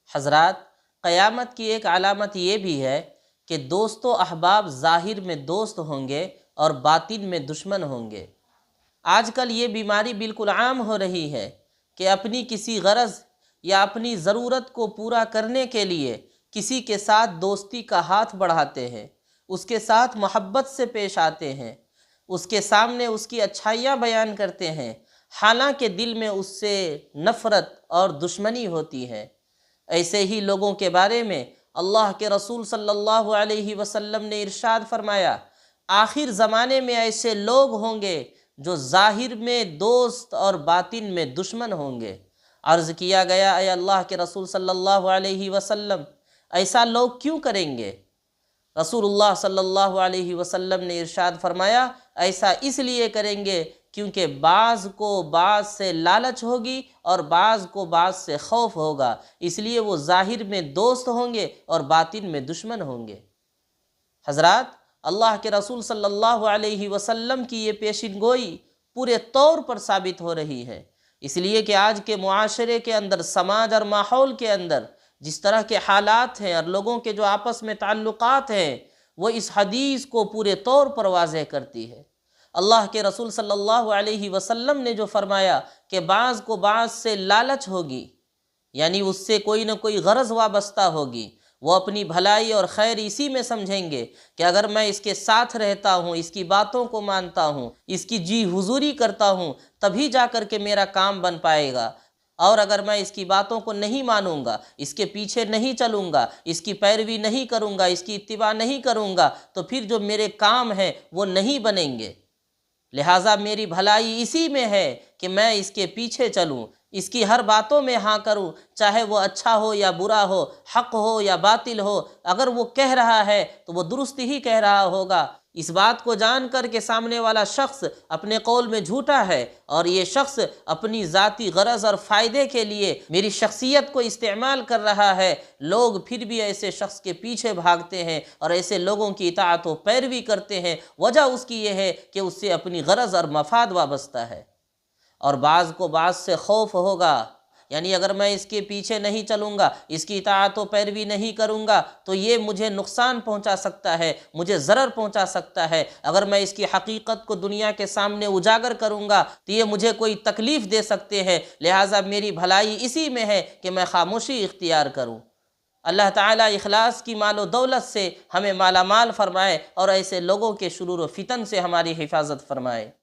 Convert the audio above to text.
حضرات، قیامت کی ایک علامت یہ بھی ہے کہ دوست و احباب ظاہر میں دوست ہوں گے اور باطن میں دشمن ہوں گے۔ آج کل یہ بیماری بالکل عام ہو رہی ہے کہ اپنی کسی غرض یا اپنی ضرورت کو پورا کرنے کے لیے کسی کے ساتھ دوستی کا ہاتھ بڑھاتے ہیں، اس کے ساتھ محبت سے پیش آتے ہیں، اس کے سامنے اس کی اچھائیاں بیان کرتے ہیں، حالانکہ دل میں اس سے نفرت اور دشمنی ہوتی ہے۔ ایسے ہی لوگوں کے بارے میں اللہ کے رسول صلی اللہ علیہ وسلم نے ارشاد فرمایا، آخر زمانے میں ایسے لوگ ہوں گے جو ظاہر میں دوست اور باطن میں دشمن ہوں گے۔ عرض کیا گیا، اے اللہ کے رسول صلی اللہ علیہ وسلم، ایسا لوگ کیوں کریں گے؟ رسول اللہ صلی اللہ علیہ وسلم نے ارشاد فرمایا، ایسا اس لیے کریں گے کیونکہ بعض کو بعض سے لالچ ہوگی اور بعض کو بعض سے خوف ہوگا، اس لیے وہ ظاہر میں دوست ہوں گے اور باطن میں دشمن ہوں گے۔ حضرات، اللہ کے رسول صلی اللہ علیہ وسلم کی یہ پیشین گوئی پورے طور پر ثابت ہو رہی ہے، اس لیے کہ آج کے معاشرے کے اندر، سماج اور ماحول کے اندر جس طرح کے حالات ہیں اور لوگوں کے جو آپس میں تعلقات ہیں، وہ اس حدیث کو پورے طور پر واضح کرتی ہے۔ اللہ کے رسول صلی اللہ علیہ وسلم نے جو فرمایا کہ بعض کو بعض سے لالچ ہوگی، یعنی اس سے کوئی نہ کوئی غرض وابستہ ہوگی، وہ اپنی بھلائی اور خیر اسی میں سمجھیں گے کہ اگر میں اس کے ساتھ رہتا ہوں، اس کی باتوں کو مانتا ہوں، اس کی جی حضوری کرتا ہوں، تبھی جا کر کے میرا کام بن پائے گا، اور اگر میں اس کی باتوں کو نہیں مانوں گا، اس کے پیچھے نہیں چلوں گا، اس کی پیروی نہیں کروں گا، اس کی اتباع نہیں کروں گا، تو پھر جو میرے کام ہیں وہ نہیں بنیں گے۔ لہٰذا میری بھلائی اسی میں ہے کہ میں اس کے پیچھے چلوں، اس کی ہر باتوں میں ہاں کروں، چاہے وہ اچھا ہو یا برا ہو، حق ہو یا باطل ہو، اگر وہ کہہ رہا ہے تو وہ درست ہی کہہ رہا ہوگا۔ اس بات کو جان کر کہ سامنے والا شخص اپنے قول میں جھوٹا ہے اور یہ شخص اپنی ذاتی غرض اور فائدے کے لیے میری شخصیت کو استعمال کر رہا ہے، لوگ پھر بھی ایسے شخص کے پیچھے بھاگتے ہیں اور ایسے لوگوں کی اطاعت و پیروی کرتے ہیں۔ وجہ اس کی یہ ہے کہ اس سے اپنی غرض اور مفاد وابستہ ہے۔ اور بعض کو بعض سے خوف ہوگا، یعنی اگر میں اس کے پیچھے نہیں چلوں گا، اس کی اطاعت و پیروی نہیں کروں گا تو یہ مجھے نقصان پہنچا سکتا ہے، مجھے ضرر پہنچا سکتا ہے، اگر میں اس کی حقیقت کو دنیا کے سامنے اجاگر کروں گا تو یہ مجھے کوئی تکلیف دے سکتے ہیں، لہٰذا میری بھلائی اسی میں ہے کہ میں خاموشی اختیار کروں۔ اللہ تعالیٰ اخلاص کی مال و دولت سے ہمیں مالا مال فرمائے اور ایسے لوگوں کے شرور و فتن سے ہماری حفاظت فرمائے۔